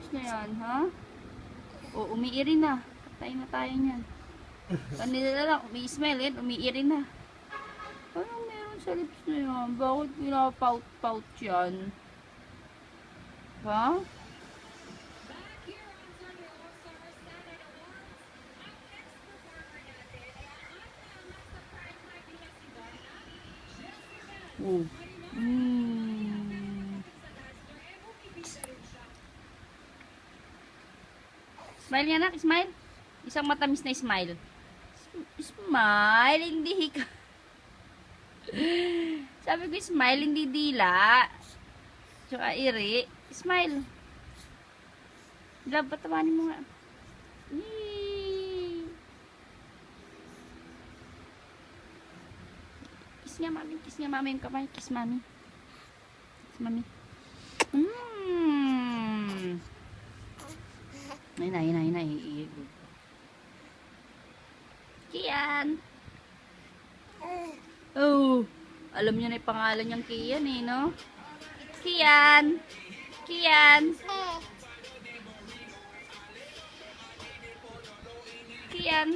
lips na yan, ha? O, umiiri na. Patay na tayo niyan. Kanila lang, umi-smell yan, umiiri na. Anong meron sa lips na yan? Bakit pinapout-pout yan? Ha? Oh. Smile yan, nak. Smile. Isang matamis na smile. Smile, hindi ka. Sabi ko, smile, hindi dila. Tsaka iri. Smile. Love, patawanin mo nga. Yee. Kiss nga, mami. Kiss nga, mami yung kamay. Kiss, mami. Kiss, mami. Ay. Kian. Oh, alam niyo na yung pangalan niyang Kian eh, no? Kian. Kian. Kian.